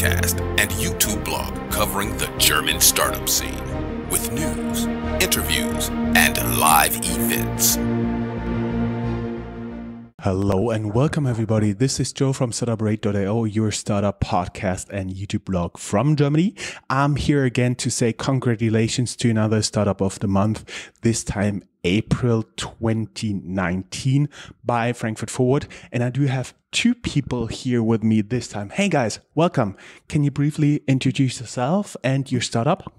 podcast and YouTube blog covering the German startup scene with news, interviews, and live events. Hello and welcome everybody. This is Joe from Startuprad.io, your startup podcast and YouTube blog from Germany. I'm here again to say congratulations to another startup of the month, this time April 2019 by Frankfurt Forward. And I do have two people here with me this time. Hey guys, welcome. Can you briefly introduce yourself and your startup?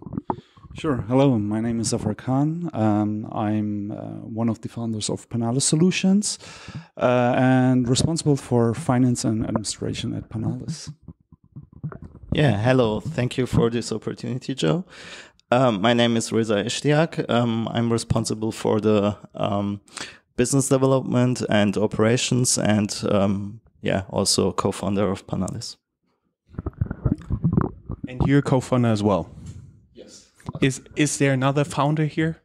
Sure. Hello, my name is Zafar Khan. I'm one of the founders of PANALIS Solutions and responsible for finance and administration at PANALIS. Yeah, hello. Thank you for this opportunity, Joe. My name is Reza Eshtiagh. I'm responsible for the business development and operations and also co-founder of PANALIS. And you're co-founder as well? Is there another founder here?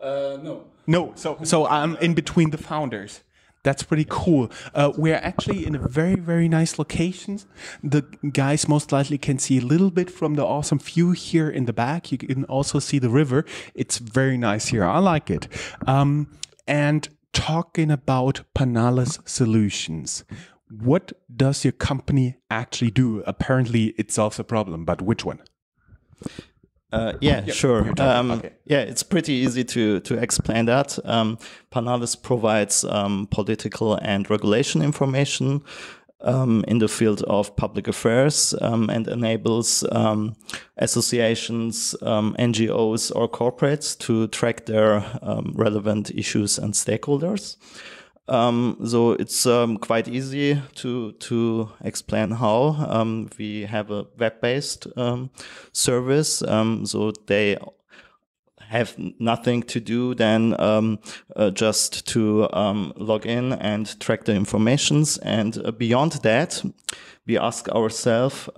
No. No, so I'm in between the founders. That's pretty cool. We're actually in a very, very nice location. The guys most likely can see a little bit from the awesome view here in the back. You can also see the river. It's very nice here. I like it. And talking about PANALIS Solutions, what does your company actually do? Apparently it solves a problem, but which one? Sure. Okay. It's pretty easy to explain that. PANALIS provides political and regulation information in the field of public affairs and enables associations, NGOs or corporates to track their relevant issues and stakeholders. So it's quite easy to explain how. We have a web-based service, so they have nothing to do than just to log in and track the informations. And beyond that, we ask ourselves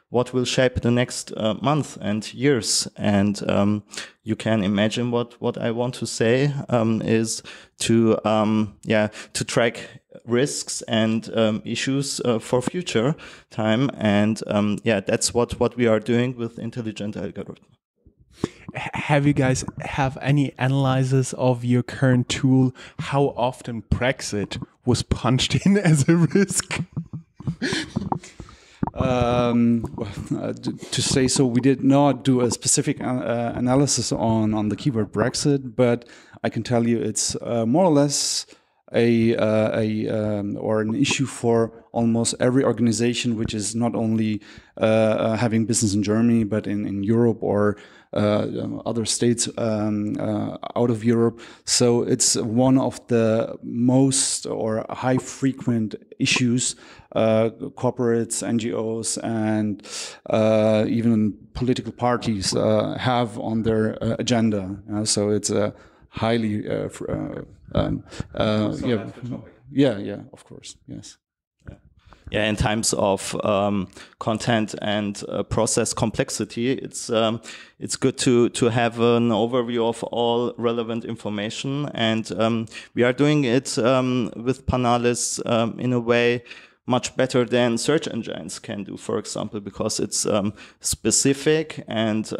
what will shape the next month and years. And you can imagine what I want to say is to track risks and issues for future time. And that's what we are doing with intelligent algorithms. Have you guys have any analysis of your current tool? How often Brexit was punched in as a risk? To say so, we did not do a specific analysis on the keyword Brexit, but I can tell you it's more or less an issue for almost every organization, which is not only having business in Germany, but in Europe or other states out of Europe. So it's one of the most or high frequent issues corporates, NGOs, and even political parties have on their agenda. So it's a highly of course, yes. Yeah, in times of content and process complexity, it's good to have an overview of all relevant information, and we are doing it with PANALIS in a way much better than search engines can do, for example, because it's specific and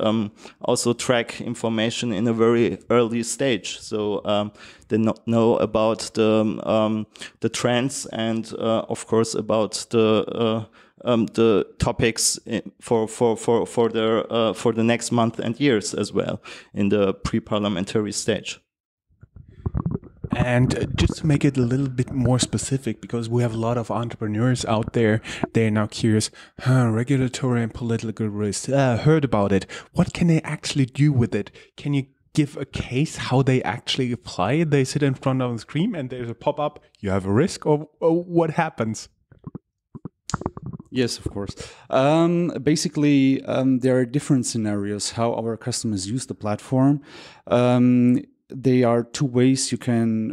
also track information in a very early stage. So they know about the trends and of course about the topics for the next month and years as well in the pre-parliamentary stage. And just to make it a little bit more specific, because we have a lot of entrepreneurs out there, they're now curious, regulatory and political risk, heard about it. What can they actually do with it? Can you give a case how they actually apply it? They sit in front of the screen and there's a pop-up, you have a risk, or what happens? Yes, of course. Basically, there are different scenarios how our customers use the platform. There are two ways you can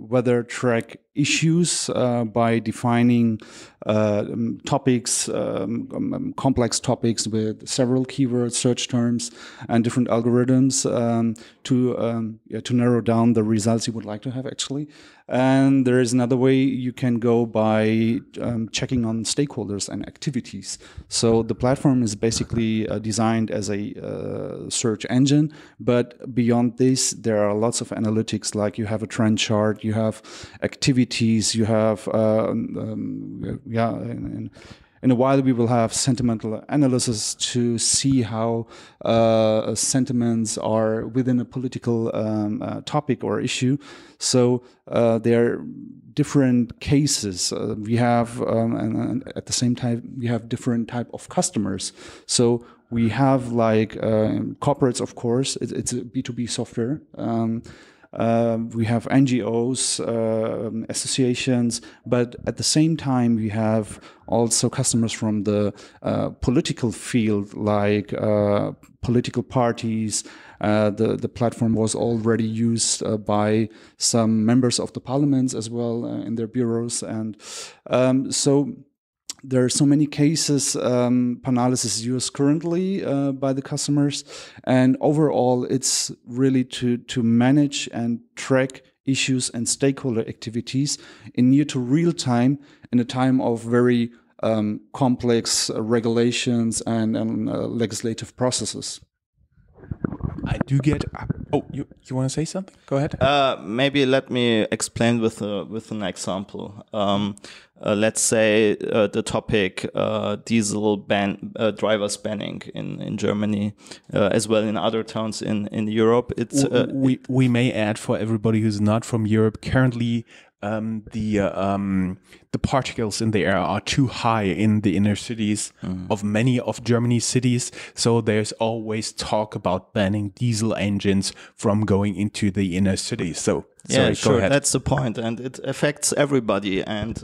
whether track issues by defining topics, complex topics with several keywords, search terms, and different algorithms to narrow down the results you would like to have actually. And there is another way you can go by checking on stakeholders and activities. So the platform is basically designed as a search engine, but beyond this, there are lots of analytics, like you have a trend chart, you have activities, you have in a while, we will have sentimental analysis to see how sentiments are within a political topic or issue. So there are different cases. We have, and at the same time, we have different type of customers. So we have like corporates, of course. It's a B2B software. We have NGOs, associations, but at the same time, we have also customers from the political field, like political parties. The platform was already used by some members of the parliaments as well in their bureaus. And so there are so many cases PANALIS is used currently by the customers, and overall it's really to manage and track issues and stakeholder activities in near to real time in a time of very complex regulations and legislative processes. I do get. Oh, you want to say something? Go ahead. Maybe let me explain with an example. Let's say the topic diesel drivers banning in Germany, as well in other towns in Europe. It's we may add for everybody who's not from Europe. Currently, the particles in the air are too high in the inner cities of many of Germany's cities. So there's always talk about banning diesel engines from going into the inner cities. So yeah, sorry, sure. go ahead. That's the point, and it affects everybody, and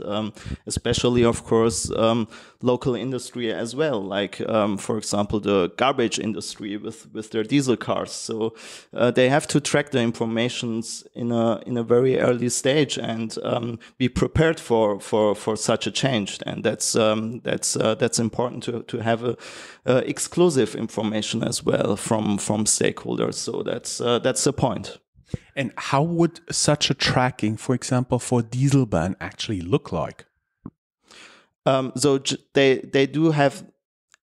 especially, of course, local industry as well. Like, for example, the garbage industry with their diesel cars. So they have to track the informations in a very early stage and be prepared for such a change. And that's important to have exclusive information as well from stakeholders. So that's the point. And how would such a tracking, for example, for diesel ban actually look like? So they do have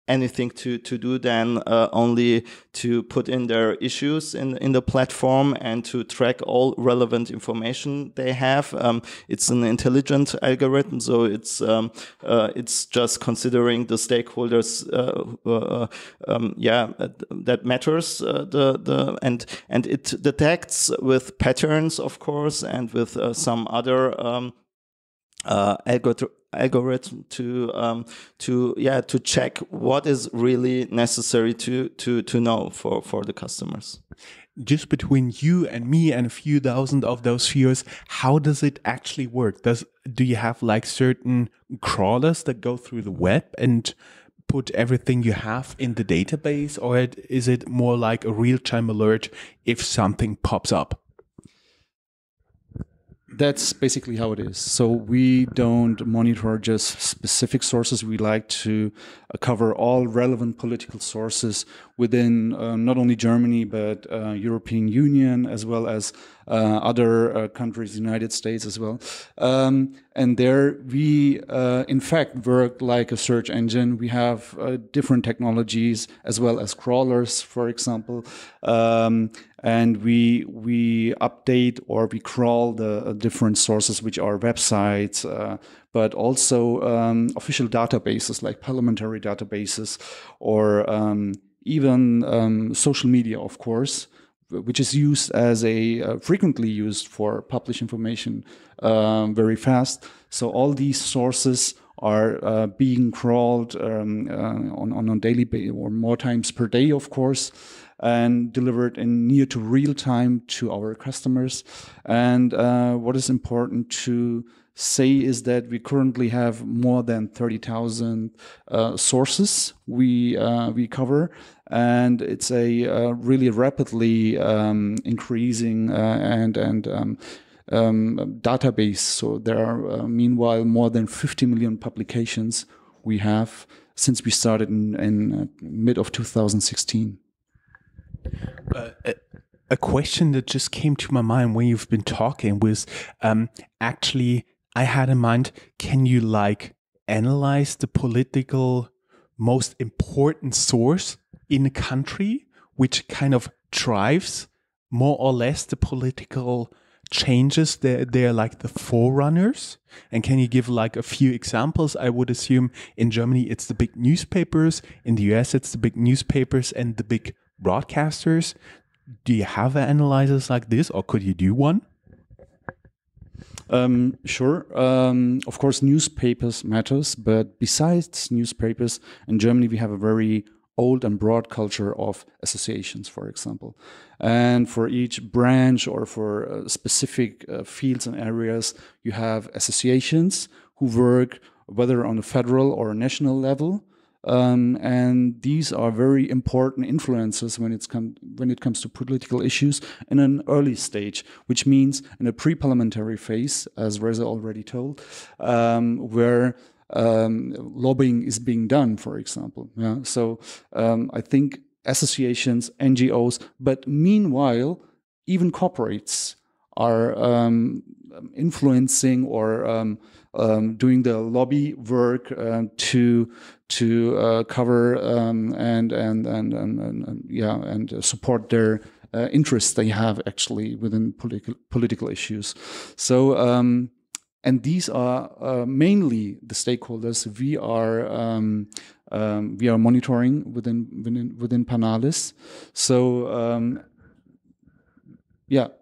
anything to do then only to put in their issues in the platform and to track all relevant information they have. It's an intelligent algorithm, so it's just considering the stakeholders that matters and it detects with patterns, of course, and with some other algorithm to check what is really necessary to know for the customers. Just between you and me and a few thousand of those viewers, how does it actually work? Do you have like certain crawlers that go through the web and put everything you have in the database, or is it more like a real-time alert if something pops up? That's basically how it is. So we don't monitor just specific sources. We like to cover all relevant political sources within not only Germany, but European Union, as well as other countries, United States as well. And there we, in fact, work like a search engine. We have different technologies as well as crawlers, for example. And we update or we crawl the different sources, which are websites, but also official databases like parliamentary databases, or even social media, of course, which is used as frequently used for publish information very fast. So all these sources are being crawled on a daily basis or more times per day, of course, and delivered in near to real time to our customers. And what is important to say is that we currently have more than 30,000 sources we cover, and it's a really rapidly increasing and database. So there are meanwhile more than 50 million publications we have since we started in mid of 2016. A question that just came to my mind when you've been talking was actually I had in mind, can you like analyze the political most important source in a country which kind of drives more or less the political changes? They're like the forerunners. And can you give like a few examples? I would assume in Germany it's the big newspapers, in the US it's the big newspapers and the big broadcasters. Do you have analyzers like this, or could you do one? Sure. Of course, newspapers matters, but besides newspapers, in Germany we have a very old and broad culture of associations, for example. And for each branch or for specific fields and areas, you have associations who work whether on a federal or a national level. And these are very important influences when it comes to political issues in an early stage, which means in a pre-parliamentary phase, as Reza already told, where lobbying is being done, for example. Yeah? So I think associations, NGOs, but meanwhile, even corporates are influencing or doing the lobby work to cover and support their interests they have actually within political issues. So and these are mainly the stakeholders we are monitoring within PANALIS. So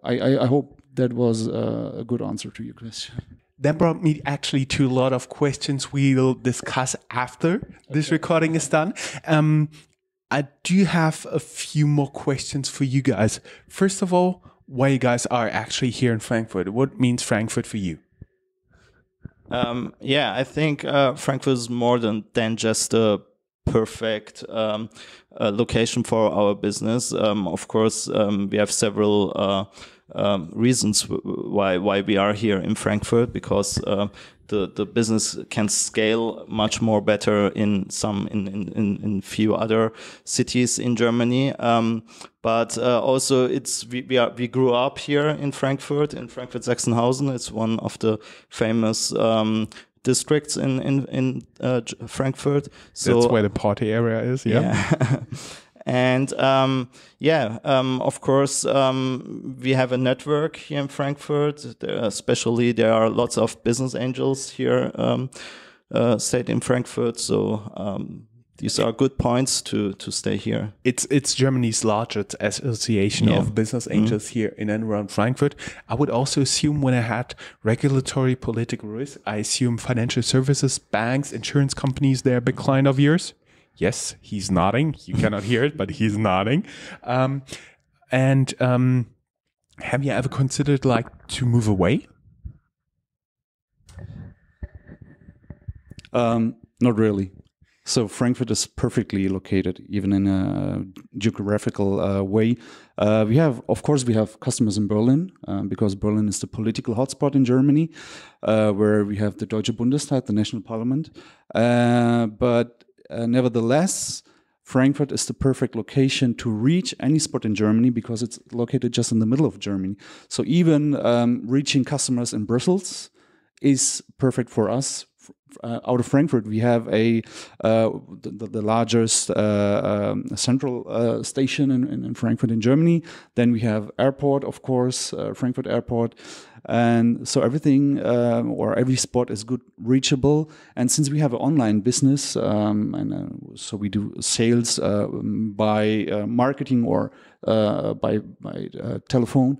I hope that was a good answer to your question. That brought me actually to a lot of questions we'll discuss after this recording is done. I do have a few more questions for you guys. First of all, why you guys are actually here in Frankfurt? What means Frankfurt for you? I think Frankfurt is more than just a perfect location for our business. Of course, we have several reasons why we are here in Frankfurt, because the business can scale much more better in few other cities in Germany. But also we grew up here in Frankfurt Sachsenhausen. It's one of the famous districts in Frankfurt. So that's where the party area is. Yeah. And of course, we have a network here in Frankfurt. Especially, there are lots of business angels here, stayed in Frankfurt. So these are good points to stay here. It's Germany's largest association of business angels here in and around Frankfurt. I would also assume, when I had regulatory political risk, I assume financial services, banks, insurance companies, they're a big client of yours. Yes, he's nodding. You cannot hear it, but he's nodding. Have you ever considered to move away? Not really. So Frankfurt is perfectly located, even in a geographical way. We have customers in Berlin, because Berlin is the political hotspot in Germany, where we have the Deutsche Bundestag, the national parliament. But nevertheless, Frankfurt is the perfect location to reach any spot in Germany, because it's located just in the middle of Germany. So even reaching customers in Brussels is perfect for us. Out of Frankfurt, we have the largest central station in Frankfurt in Germany. Then we have airport, of course, Frankfurt Airport. And so everything or every spot is good reachable. And since we have an online business, so we do sales by marketing or by telephone,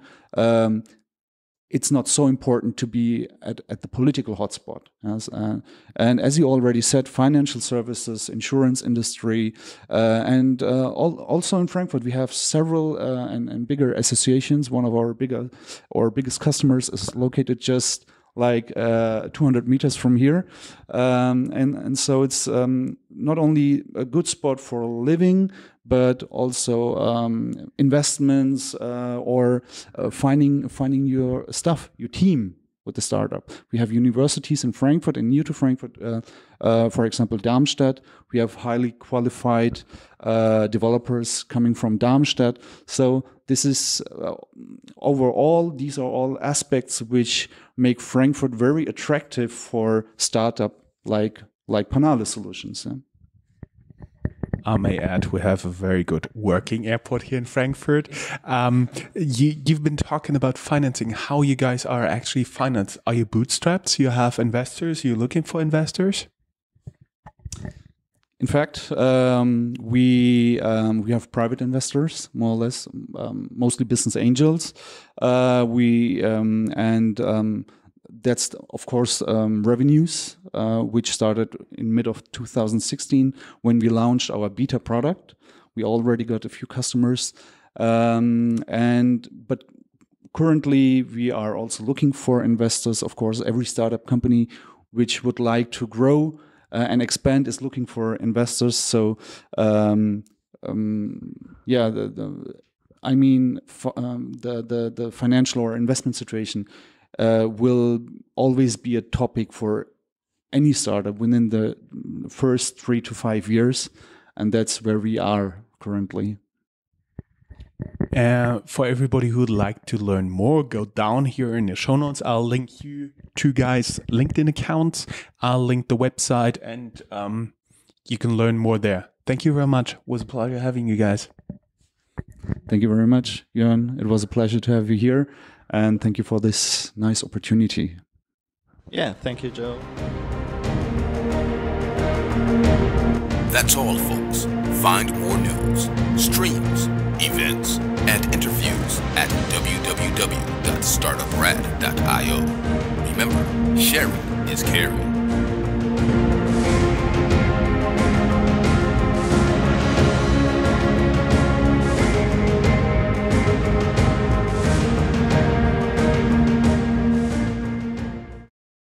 it's not so important to be at the political hotspot. And as you already said, financial services, insurance industry, and also in Frankfurt, we have several and bigger associations. One of our biggest customers is located just like 200 meters from here. And so it's not only a good spot for living, but also investments or finding your stuff, your team with the startup. We have universities in Frankfurt and near to Frankfurt, for example, Darmstadt. We have highly qualified developers coming from Darmstadt. So this is overall, these are all aspects which make Frankfurt very attractive for startup like PANALIS Solutions. Yeah. I may add, we have a very good working airport here in Frankfurt. You've been talking about financing, how you guys are actually financed. Are you bootstrapped? You have investors? You're looking for investors? In fact, we have private investors, more or less, mostly business angels. That's, of course, revenues, which started in mid of 2016 when we launched our beta product. We already got a few customers, but currently we are also looking for investors. Of course, every startup company which would like to grow and expand is looking for investors. So, the financial or investment situation will always be a topic for any startup within the first 3 to 5 years, and that's where we are currently. For everybody who would like to learn more, go down here in the show notes. I'll link you two guys' LinkedIn accounts. I'll link the website, and you can learn more there. Thank you very much. It was a pleasure having you guys. Thank you very much, Jörn. It was a pleasure to have you here. And thank you for this nice opportunity. Yeah, thank you, Joe. That's all, folks. Find more news, streams, events, and interviews at www.startuprad.io. Remember, sharing is caring.